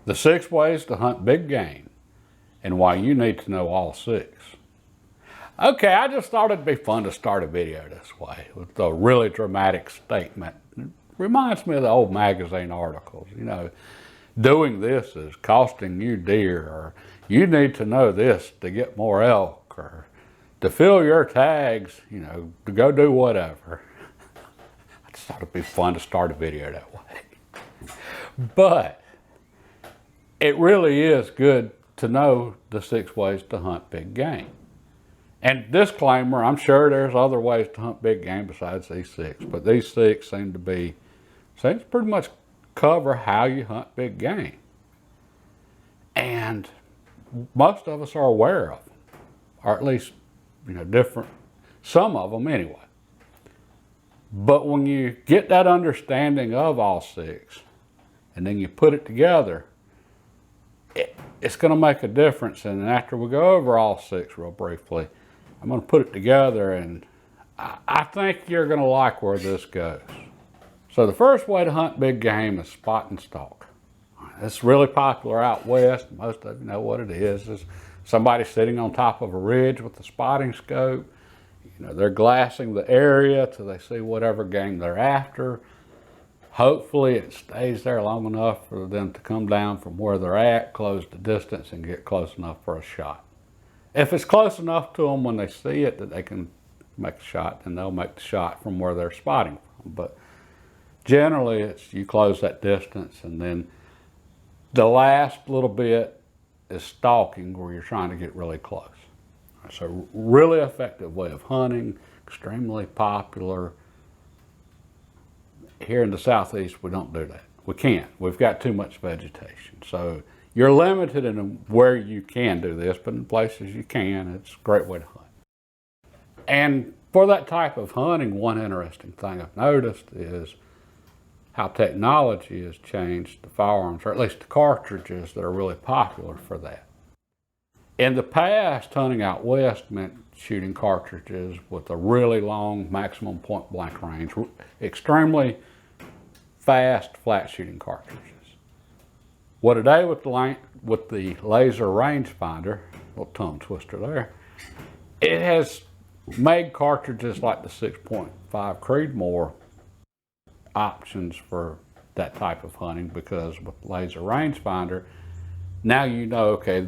The 6 ways to hunt big game and why you need to know all 6. Okay, I just thought it'd be fun to start a video this way with a really dramatic statement. It reminds me of the old magazine articles, you know, doing this is costing you dear, or you need to know this to get more elk, or to fill your tags, you know, to go do whatever. I just thought it'd be fun to start a video that way. But it really is good to know the 6 ways to hunt big game. And disclaimer, I'm sure there's other ways to hunt big game besides these 6, but these 6 seem to pretty much cover how you hunt big game. And most of us are aware of them, or at least, you know, some of them anyway. But when you get that understanding of all 6, and then you put it together, it's going to make a difference. And after we go over all 6 real briefly, I'm going to put it together, and I think you're going to like where this goes. So the first way to hunt big game is spot and stalk. It's really popular out west. Most of you know what it is. It's somebody sitting on top of a ridge with a spotting scope. You know, they're glassing the area till they see whatever game they're after. Hopefully it stays there long enough for them to come down from where they're at, close the distance, and get close enough for a shot. If it's close enough to them when they see it that they can make a shot, then they'll make the shot from where they're spotting from. But generally, it's you close that distance, and then the last little bit is stalking, where you're trying to get really close. So really effective way of hunting, extremely popular. Here in the Southeast, we don't do that. We can't. We've got too much vegetation. So you're limited in where you can do this, but in places you can, it's a great way to hunt. And for that type of hunting, one interesting thing I've noticed is how technology has changed the firearms, or at least the cartridges that are really popular for that. In the past, hunting out west meant shooting cartridges with a really long maximum point blank range, extremely fast flat shooting cartridges. Well, today with the laser rangefinder, little tongue twister there, it has made cartridges like the 6.5 Creedmoor options for that type of hunting, because with laser rangefinder, now you know, okay,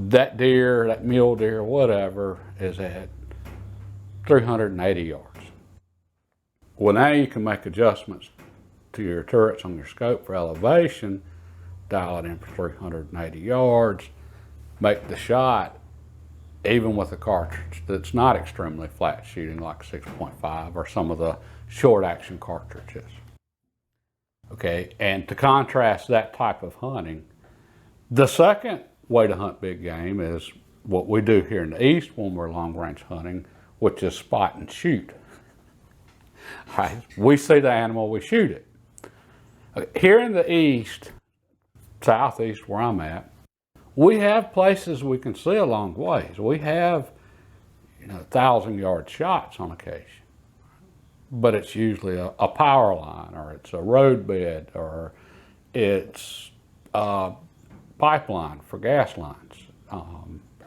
that deer, that mule deer, whatever, is at 380 yards. Well, now you can make adjustments to your turrets on your scope for elevation, dial it in for 380 yards, make the shot, even with a cartridge that's not extremely flat shooting like 6.5 or some of the short action cartridges. Okay, and to contrast that type of hunting, the second way to hunt big game is what we do here in the East when we're long range hunting, which is spot and shoot. Right? We see the animal, we shoot it. Here in the East, Southeast where I'm at, we have places we can see a long ways. We have, 1,000-yard shots on occasion, but it's usually a power line, or it's a road bed, or it's a pipeline for gas lines,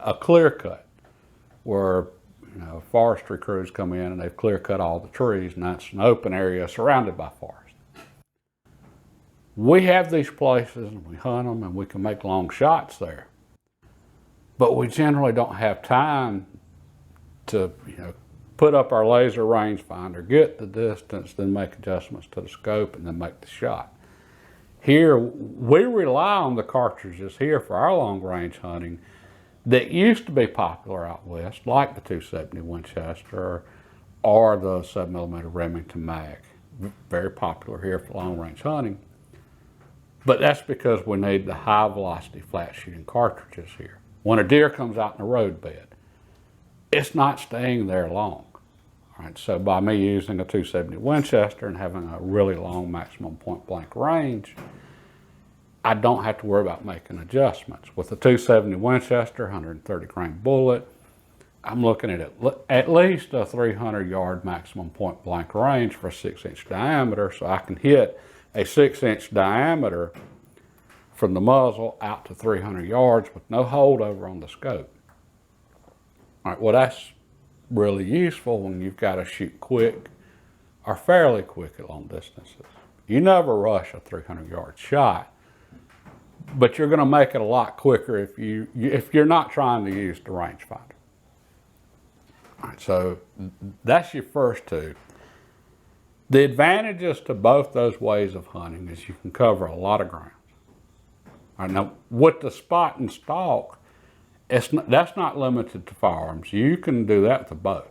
a clear cut where forestry crews come in and they've clear cut all the trees, and that's an open area surrounded by forest. We have these places and we hunt them and we can make long shots there, but we generally don't have time to put up our laser rangefinder, get the distance, then make adjustments to the scope, and then make the shot. Here, we rely on the cartridges here for our long range hunting that used to be popular out west, like the 270 Winchester or the 7mm Remington Mag. Very popular here for long range hunting. But that's because we need the high velocity flat shooting cartridges here. When a deer comes out in a road bed, it's not staying there long. All right, so by me using a 270 Winchester and having a really long maximum point blank range, I don't have to worry about making adjustments. With the 270 Winchester, 130 grain bullet, I'm looking at least a 300-yard maximum point blank range for a 6-inch diameter, so I can hit a 6-inch diameter from the muzzle out to 300 yards with no holdover on the scope. All right, well, that's really useful when you've got to shoot quick or fairly quick at long distances. You never rush a 300-yard shot, but you're going to make it a lot quicker if you're not trying to use the rangefinder. All right, so that's your first two. The advantages to both those ways of hunting is you can cover a lot of ground. All right, now, with the spot and stalk, that's not limited to firearms. You can do that with a bow,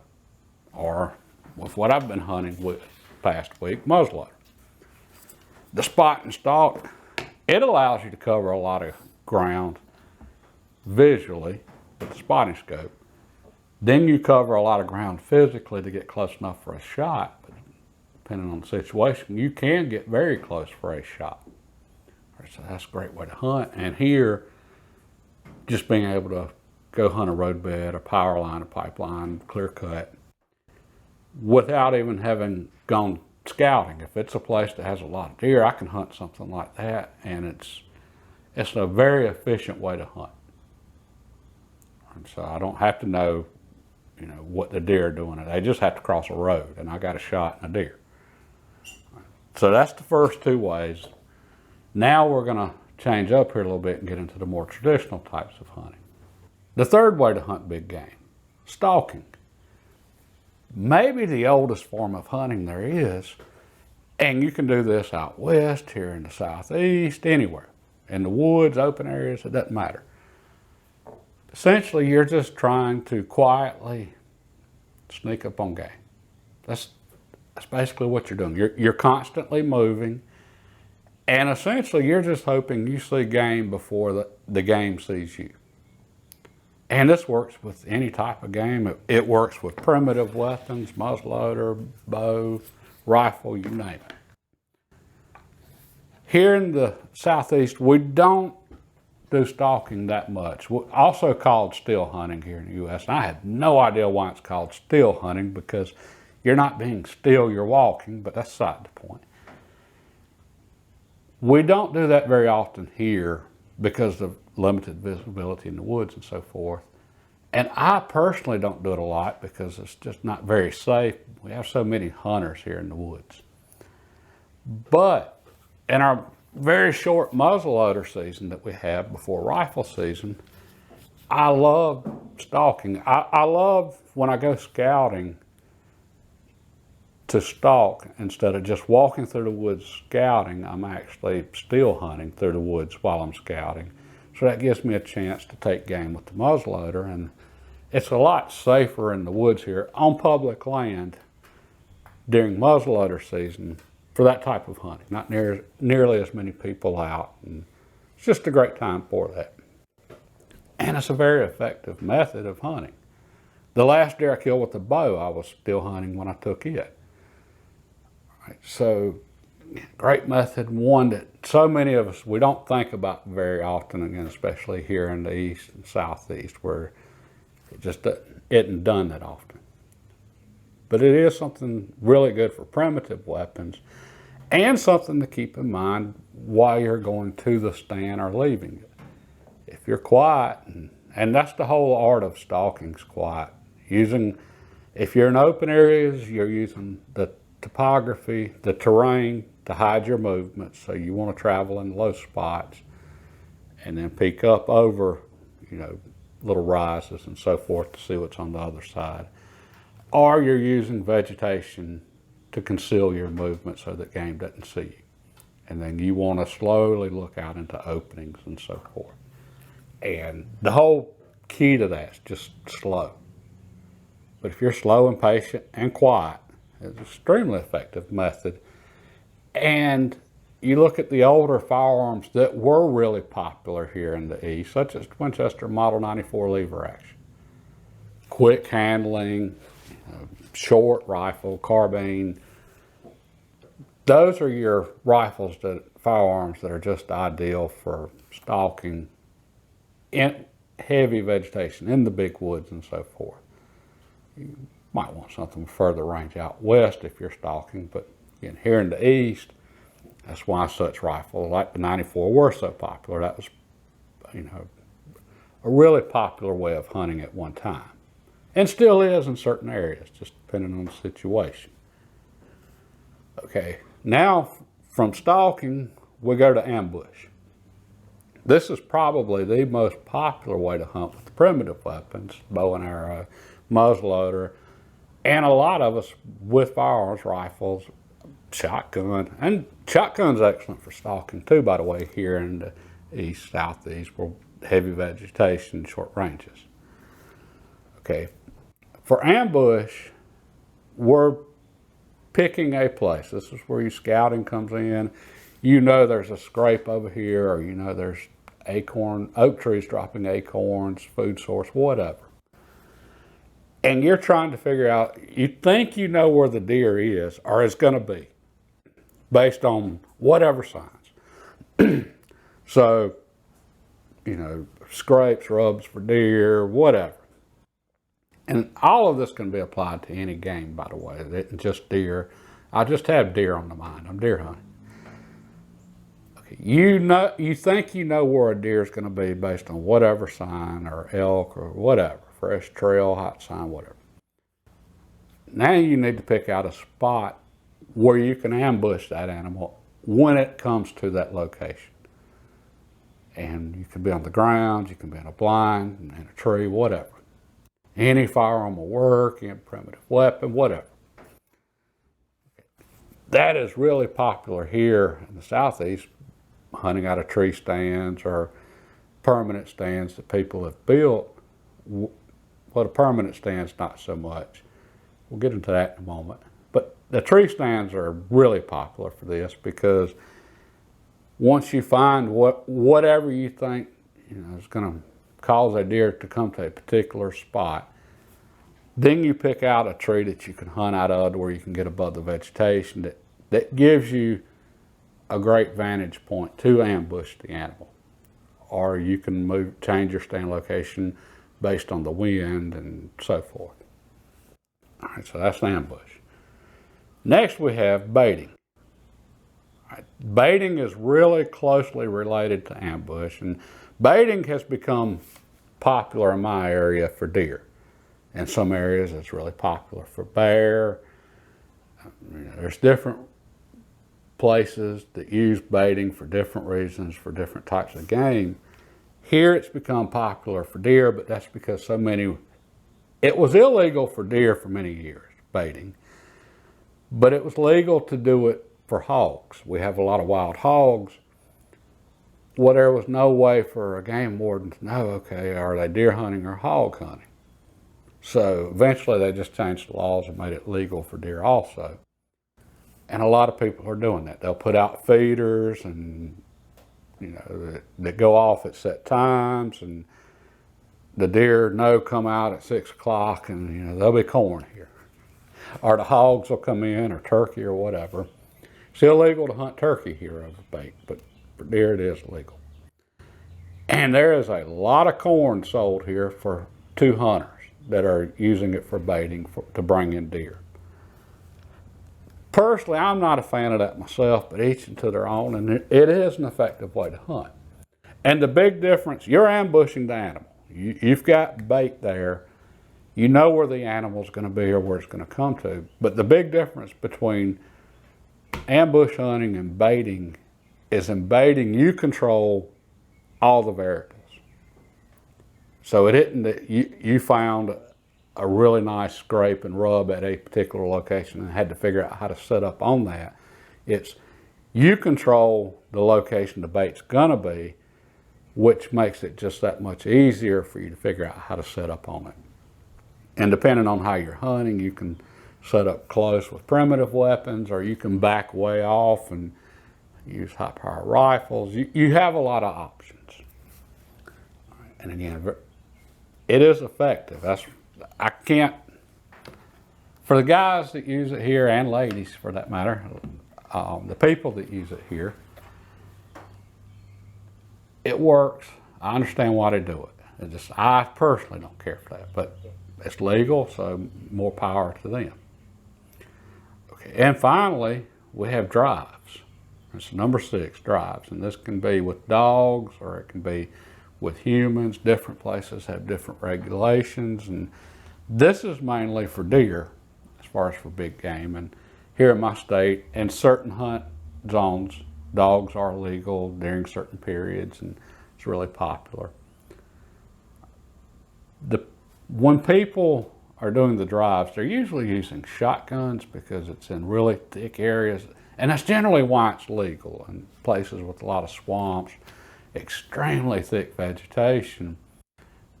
or with what I've been hunting with past week, muzzleloader. The spot and stalk, it allows you to cover a lot of ground visually with the spotting scope. Then you cover a lot of ground physically to get close enough for a shot. But depending on the situation, you can get very close for a shot. So that's a great way to hunt. And here, just being able to go hunt a roadbed, a power line, a pipeline, clear cut, without even having gone scouting. If it's a place that has a lot of deer, I can hunt something like that, and it's a very efficient way to hunt. And so I don't have to know, what the deer are doing. They just have to cross a road, and I got a shot and a deer. So that's the first two ways. Now we're going to change up here a little bit and get into the more traditional types of hunting. The third way to hunt big game, stalking. Maybe the oldest form of hunting there is, and you can do this out west, here in the southeast, anywhere. In the woods, open areas, it doesn't matter. Essentially, you're just trying to quietly sneak up on game. That's basically what you're doing. You're constantly moving, and essentially you're just hoping you see game before the game sees you. And this works with any type of game. It works with primitive weapons, muzzleloader, bow, rifle, you name it. Here in the southeast, we don't do stalking that much. Also called still hunting here in the U.S. And I have no idea why it's called still hunting, because you're not being still, you're walking, but that's beside the point. We don't do that very often here because of limited visibility in the woods and so forth. And I personally don't do it a lot because it's just not very safe. We have so many hunters here in the woods. But in our very short muzzleloader season that we have before rifle season, I love stalking. I love when I go scouting to stalk instead of just walking through the woods scouting. I'm actually still hunting through the woods while I'm scouting. So that gives me a chance to take game with the muzzleloader, and it's a lot safer in the woods here on public land during muzzleloader season for that type of hunting. Not nearly as many people out, and it's just a great time for that. And it's a very effective method of hunting. The last deer I killed with a bow, I was still hunting when I took it. Right, so great method, one that so many of us, we don't think about very often, again, especially here in the east and southeast, where it just isn't done that often. But it is something really good for primitive weapons, and something to keep in mind while you're going to the stand or leaving it. If you're quiet, and that's the whole art of stalking's quiet. If you're in open areas, you're using the topography, the terrain to hide your movements. So you want to travel in low spots and then peek up over, little rises and so forth to see what's on the other side. Or you're using vegetation to conceal your movement so that game doesn't see you. And then you want to slowly look out into openings and so forth. And the whole key to that is just slow. But if you're slow and patient and quiet, it's an extremely effective method. And you look at the older firearms that were really popular here in the East, such as Winchester Model 94 lever action. Quick handling, short rifle, carbine. Those are your firearms that are just ideal for stalking in heavy vegetation, in the big woods and so forth. You might want something further range out west if you're stalking, but again, here in the east, That's why such rifles like the 94 were so popular. That was, you know, a really popular way of hunting at one time. And still is in certain areas, just depending on the situation. Okay, now from stalking, we go to ambush. This is probably the most popular way to hunt with primitive weapons, bow and arrow, muzzleloader, and a lot of us with firearms, rifles, shotgun. And shotgun's excellent for stalking too, by the way, here in the east, southeast, where heavy vegetation, short ranges. Okay, for ambush, we're picking a place. This is where your scouting comes in. You know there's a scrape over here, or you know there's oak trees dropping acorns, food source, whatever. And you're trying to figure out, you think you know where the deer is or is going to be based on whatever signs. So, you know, scrapes, rubs for deer, whatever. And all of this can be applied to any game, by the way. It isn't just deer. I just have deer on the mind. I'm deer hunting. Okay, you think you know where a deer is going to be based on whatever sign or elk or whatever, fresh trail, hot sign, whatever. Now you need to pick out a spot where you can ambush that animal when it comes to that location. And you can be on the ground, you can be in a blind, in a tree, whatever. Any firearm will work, any primitive weapon, whatever. That is really popular here in the southeast, hunting out of tree stands or permanent stands that people have built. Well, the permanent stands, not so much. We'll get into that in a moment. But the tree stands are really popular for this because once you find whatever you think, you know, is going to cause a deer to come to a particular spot, then you pick out a tree that you can hunt out of where you can get above the vegetation that gives you a great vantage point to ambush the animal. Or you can change your stand location based on the wind and so forth. All right, so that's ambush. Next we have baiting. All right, baiting is really closely related to ambush, and baiting has become popular in my area for deer. In some areas it's really popular for bear. You know, there's different places that use baiting for different reasons, for different types of game. Here it's become popular for deer, but that's because it was illegal for deer for many years, baiting, but it was legal to do it for hogs. We have a lot of wild hogs. Well, there was no way for a game warden to know, okay, are they deer hunting or hog hunting? So eventually they just changed the laws and made it legal for deer also. And a lot of people are doing that. They'll put out feeders and, you know, that go off at set times, and the deer come out at 6 o'clock, and, you know, there'll be corn here. Or the hogs will come in, or turkey or whatever. It's illegal to hunt turkey here over bait, but for deer it is legal. And there is a lot of corn sold here to hunters that are using it for baiting to bring in deer. Personally, I'm not a fan of that myself, but each to their own, and it is an effective way to hunt. And the big difference, you're ambushing the animal. You've got bait there. You know where the animal's going to be or where it's going to come to. But the big difference between ambush hunting and baiting is in baiting, you control all the variables. So it isn't that you found a really nice scrape and rub at a particular location and had to figure out how to set up on that. It's you control the location the bait's gonna be, which makes it just that much easier for you to figure out how to set up on it. And depending on how you're hunting, you can set up close with primitive weapons, or you can back way off and use high power rifles. You have a lot of options. And again, it is effective. I can't, for the guys that use it here, and ladies for that matter, the people that use it here, it works. I understand why they do it. I personally don't care for that, but it's legal, so more power to them. Okay, and finally, we have drives. It's number 6, drives. And this can be with dogs or it can be with humans. Different places have different regulations. And this is mainly for deer as far as for big game. And here in my state, in certain hunt zones, dogs are legal during certain periods, and it's really popular. When people are doing the drives, they're usually using shotguns because it's in really thick areas, and that's generally why it's legal in places with a lot of swamps, extremely thick vegetation,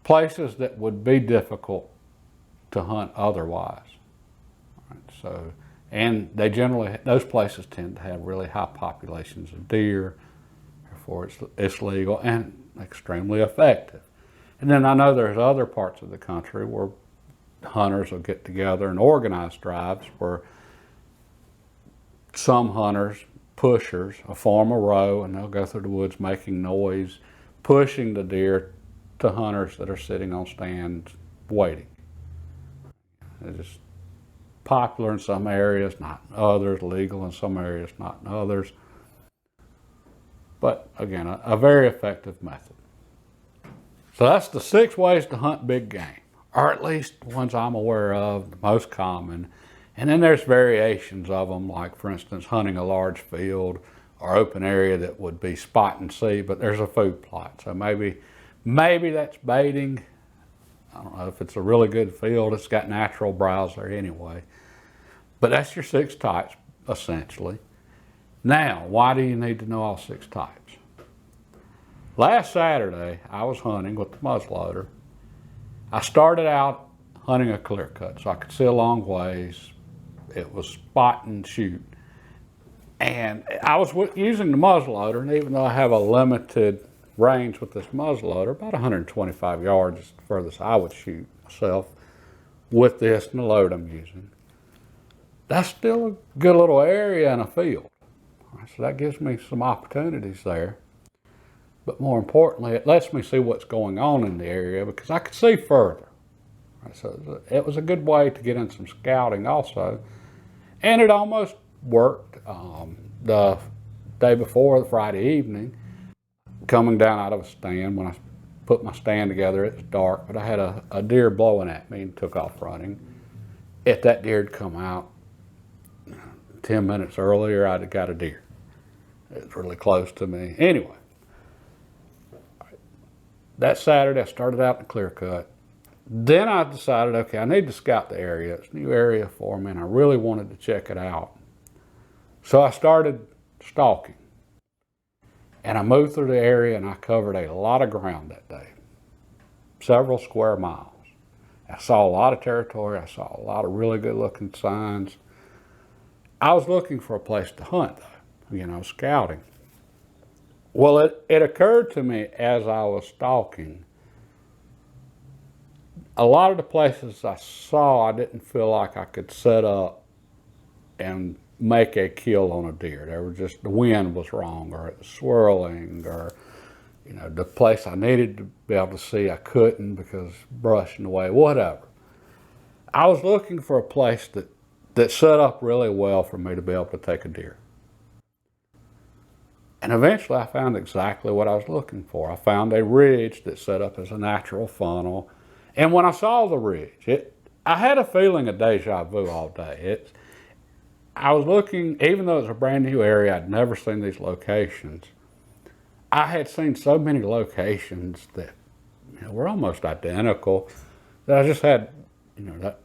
places that would be difficult to hunt otherwise. Right, so, and they generally, those places tend to have really high populations of deer, therefore it's legal and extremely effective. And then I know there's other parts of the country where hunters will get together and organize drives where some hunters, pushers, will form a row and they'll go through the woods making noise, pushing the deer to hunters that are sitting on stands waiting. It's just popular in some areas, not in others, legal in some areas, not in others. But again, a very effective method. So that's the 6 ways to hunt big game, or at least the ones I'm aware of, the most common. And then there's variations of them, like for instance, hunting a large field or open area that would be spot and see, but there's a food plot. So maybe that's baiting. I don't know if it's a really good field, it's got natural browse there anyway. But that's your 6 types, essentially. Now, why do you need to know all 6 types? Last Saturday, I was hunting with the muzzleloader. I started out hunting a clear cut, so I could see a long ways. It was spot and shoot. And I was using the muzzleloader, and even though I have a limited range with this muzzleloader, about 125 yards is the furthest I would shoot myself with this and the load I'm using. That's still a good little area in a field. So that gives me some opportunities there. But more importantly, it lets me see what's going on in the area because I could see further. So it was a good way to get in some scouting also. And it almost worked. The day before, the Friday evening, coming down out of a stand, when I put my stand together, it was dark, but I had a deer blowing at me and took off running. If that deer had come out 10 minutes earlier, I'd have got a deer. It was really close to me. Anyway. That Saturday, I started out in the clear cut. Then I decided, okay, I need to scout the area. It's a new area for me, and I really wanted to check it out. So I started stalking. And I moved through the area, and I covered a lot of ground that day. Several square miles. I saw a lot of territory. I saw a lot of really good-looking signs. I was looking for a place to hunt, though, scouting. Well, it occurred to me as I was stalking, a lot of the places I saw, I didn't feel like I could set up and make a kill on a deer. There was just, the wind was wrong, or it was swirling, or, the place I needed to be able to see, I couldn't because brush in the way, whatever. I was looking for a place that set up really well for me to be able to take a deer. And eventually I found exactly what I was looking for. I found a ridge that set up as a natural funnel. And when I saw the ridge, I had a feeling of deja vu all day. I was looking, even though it was a brand new area, I'd never seen these locations. I had seen so many locations that were almost identical that I just had, that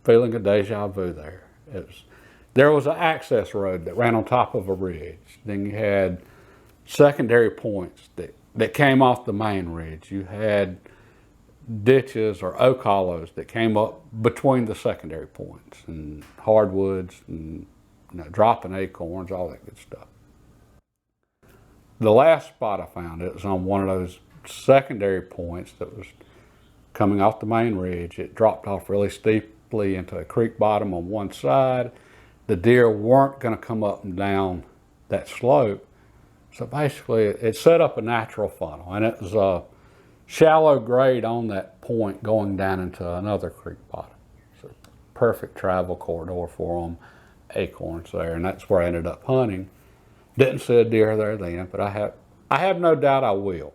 feeling of deja vu there. There was an access road that ran on top of a ridge. Then you had secondary points that came off the main ridge. You had ditches or oak hollows that came up between the secondary points, and hardwoods, and dropping acorns, all that good stuff. The last spot I found, it was on one of those secondary points that was coming off the main ridge. It dropped off really steeply into a creek bottom on one side. The deer weren't going to come up and down that slope. So basically, it set up a natural funnel, and it was a shallow grade on that point going down into another creek bottom. So perfect travel corridor for them, acorns there, and that's where I ended up hunting Didn't see a deer there then, but I have no doubt I will.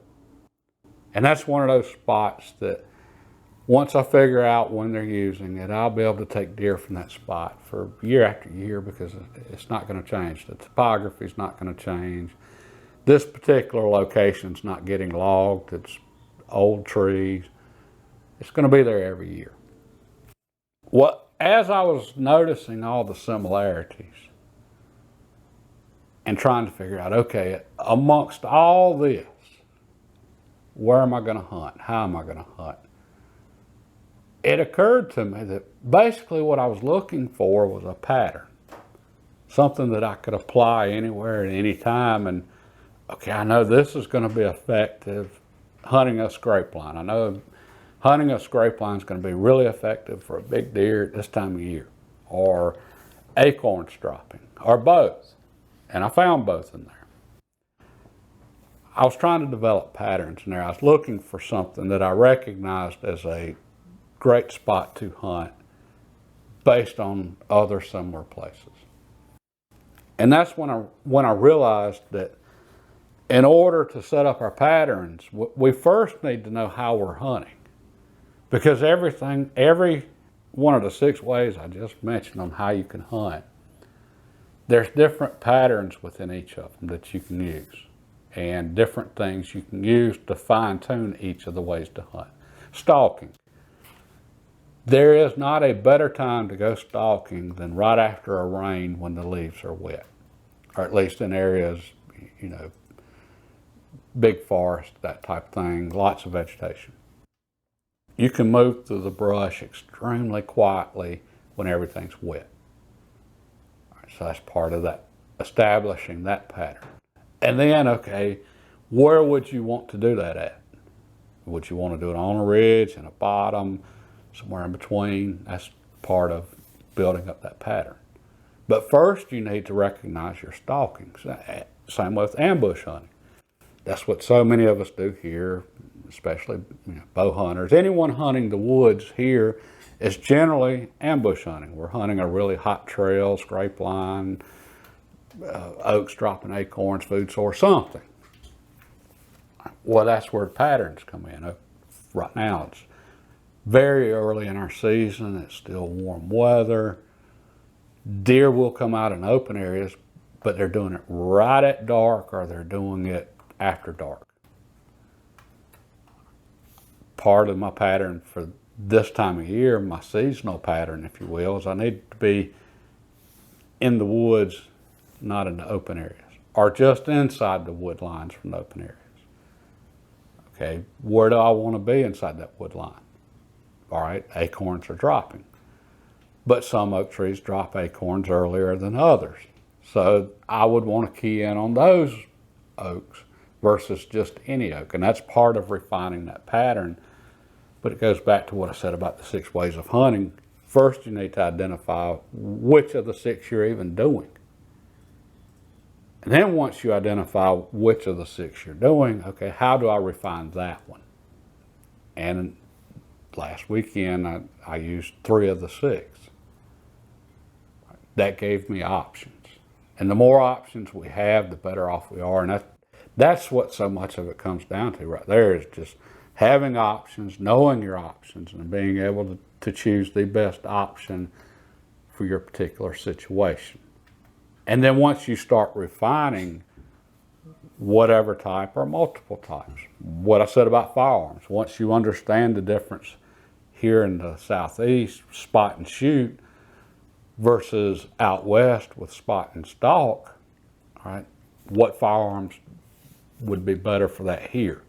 And that's one of those spots that once I figure out when they're using it, I'll be able to take deer from that spot for year after year, because it's not going to change. The topography's not going to change. This particular location's not getting logged. It's old trees. It's going to be there every year. Well, as I was noticing all the similarities and trying to figure out, okay, amongst all this, where am I going to hunt? How am I going to hunt? It occurred to me that basically what I was looking for was a pattern, something that I could apply anywhere at any time. And okay, I know this is going to be effective hunting a scrape line. I know hunting a scrape line is going to be really effective for a big deer at this time of year, or acorns dropping, or both. And I found both in there. I was trying to develop patterns in there. I was looking for something that I recognized as a great spot to hunt based on other similar places. And that's when I realized that in order to set up our patterns, we first need to know how we're hunting. Because every one of the 6 ways I just mentioned on how you can hunt, there's different patterns within each of them that you can use, and different things you can use to fine tune each of the ways to hunt. Stalking. There is not a better time to go stalking than right after a rain when the leaves are wet, or at least in areas, big forest, that type of thing, lots of vegetation. You can move through the brush extremely quietly when everything's wet. All right, so that's part of that, establishing that pattern. And then, okay, where would you want to do that at? Would you want to do it on a ridge, in a bottom, somewhere in between? That's part of building up that pattern. But first you need to recognize your stalking. Same with ambush hunting. That's what so many of us do here, especially bow hunters. Anyone hunting the woods here is generally ambush hunting. We're hunting a really hot trail, scrape line, oaks dropping acorns, food source, something. Well, that's where patterns come in. Right now it's very early in our season. It's still warm weather. Deer will come out in open areas, but they're doing it right at dark, or they're doing it after dark. Part of my pattern for this time of year, my seasonal pattern, if you will, is I need to be in the woods, not in the open areas, or just inside the wood lines from the open areas. Okay, where do I want to be inside that wood line? All right, acorns are dropping, but some oak trees drop acorns earlier than others. So I would want to key in on those oaks versus just any oak. And that's part of refining that pattern. But it goes back to what I said about the 6 ways of hunting. First, you need to identify which of the 6 you're even doing. And then once you identify which of the 6 you're doing, okay, how do I refine that one? And last weekend, I used 3 of the 6. That gave me options. And the more options we have, the better off we are. And that's what so much of it comes down to right there, is just having options, knowing your options, and being able to choose the best option for your particular situation. And then once you start refining whatever type or multiple types, what I said about firearms, once you understand the difference here in the Southeast, spot and shoot, versus out west with spot and stalk, all right, what firearms would be better for that here?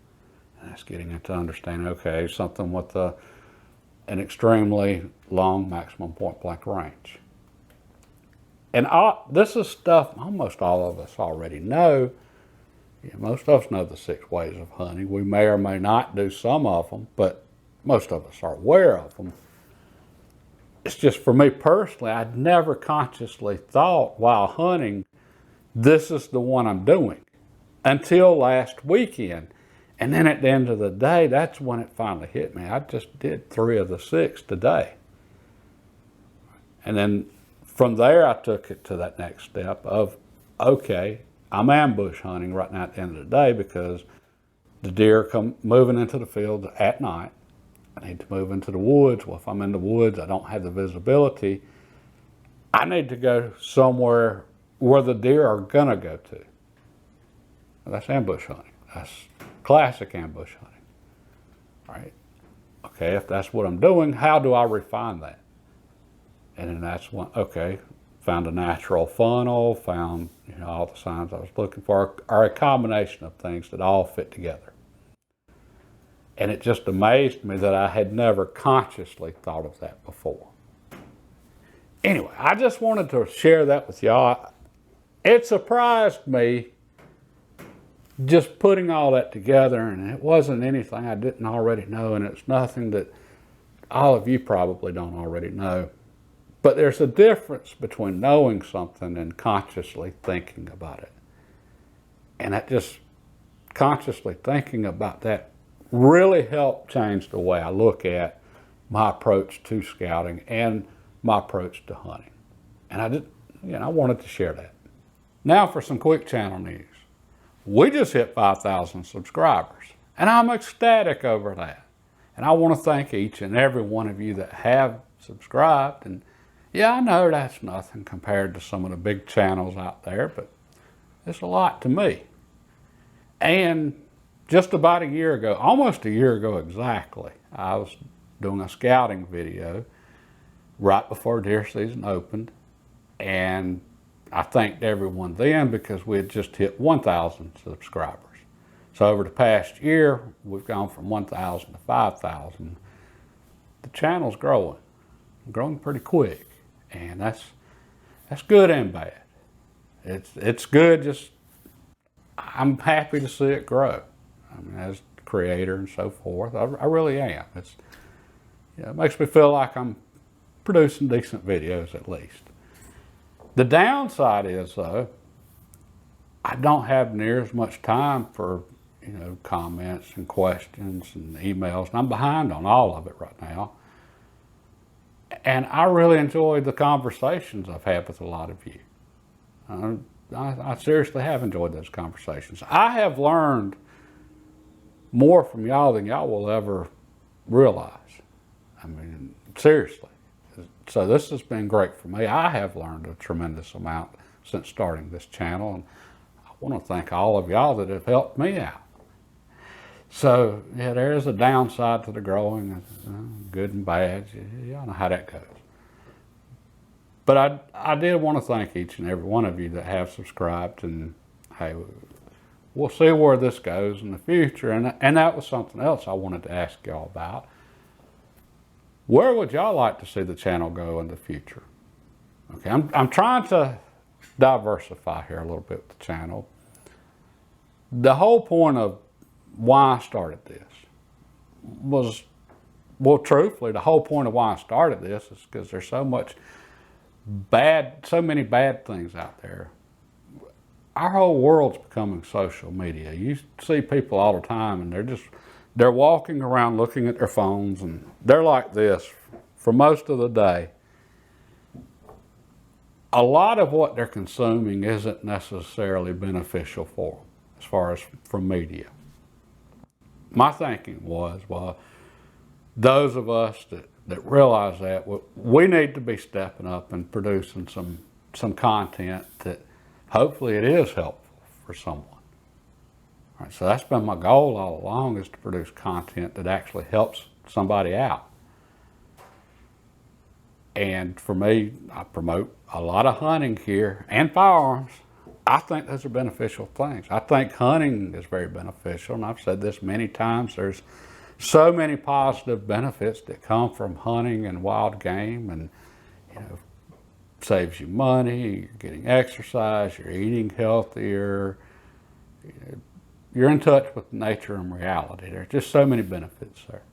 And that's getting into understanding, okay, something with an extremely long maximum point blank range. And this is stuff almost all of us already know. Most of us know the 6 ways of hunting. We may or may not do some of them, but most of us are aware of them. It's just, for me personally, I'd never consciously thought while hunting, this is the one I'm doing, until last weekend. And then at the end of the day, that's when it finally hit me. I just did 3 of the 6 today. And then from there, I took it to that next step of, okay, I'm ambush hunting right now at the end of the day because the deer come moving into the field at night. I need to move into the woods. Well, if I'm in the woods, I don't have the visibility. I need to go somewhere where the deer are gonna go to. That's ambush hunting. That's classic ambush hunting. All right. Okay, if that's what I'm doing, how do I refine that? And then that's one, okay, found a natural funnel, found all the signs I was looking for, are a combination of things that all fit together. And it just amazed me that I had never consciously thought of that before. Anyway, I just wanted to share that with y'all. It surprised me just putting all that together, and it wasn't anything I didn't already know, and it's nothing that all of you probably don't already know. But there's a difference between knowing something and consciously thinking about it. And that just consciously thinking about that really helped change the way I look at my approach to scouting and my approach to hunting. And I wanted to share that. Now for some quick channel news. We just hit 5,000 subscribers, and I'm ecstatic over that. And I want to thank each and every one of you that have subscribed. And yeah, I know that's nothing compared to some of the big channels out there, but it's a lot to me. And just about a year ago, almost a year ago exactly, I was doing a scouting video right before deer season opened, and I thanked everyone then because we had just hit 1,000 subscribers. So over the past year, we've gone from 1,000 to 5,000. The channel's growing pretty quick, and that's good and bad. It's good. Just I'm happy to see it grow. I mean, as the creator and so forth, I really am. It makes me feel like I'm producing decent videos at least. The downside is, though, I don't have near as much time for comments and questions and emails, and I'm behind on all of it right now. And I really enjoy the conversations I've had with a lot of you. I seriously have enjoyed those conversations. I have learned more from y'all than y'all will ever realize. I mean, seriously. So this has been great for me. I have learned a tremendous amount since starting this channel, and I want to thank all of y'all that have helped me out. So yeah, there is a downside to the growing, good and bad. Y'all know how that goes. But I did want to thank each and every one of you that have subscribed, and hey, we'll see where this goes in the future. And that was something else I wanted to ask y'all about. Where would y'all like to see the channel go in the future? Okay, I'm trying to diversify here a little bit with the channel. The whole point of why I started this was, well, truthfully, the whole point of why I started this is because there's so many bad things out there. Our whole world's becoming social media. You see people all the time, and they're walking around looking at their phones, and they're like this for most of the day. A lot of what they're consuming isn't necessarily beneficial for them, as far as from media. My thinking was, well, those of us that realize that, we need to be stepping up and producing some content that hopefully it is helpful for someone. All right, so that's been my goal all along, is to produce content that actually helps somebody out. And for me, I promote a lot of hunting here and firearms. I think those are beneficial things. I think hunting is very beneficial, and I've said this many times. There's so many positive benefits that come from hunting and wild game, and saves you money, you're getting exercise, you're eating healthier, you're in touch with nature and reality. There's just so many benefits there.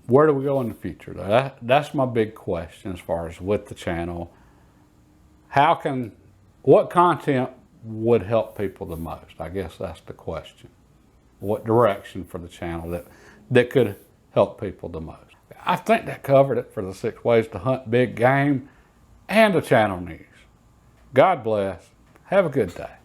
Where do we go in the future? That's my big question as far as with the channel. What content would help people the most? I guess that's the question. What direction for the channel that could help people the most? I think that covered it for the 6 ways to hunt big game and the channel news. God bless. Have a good day.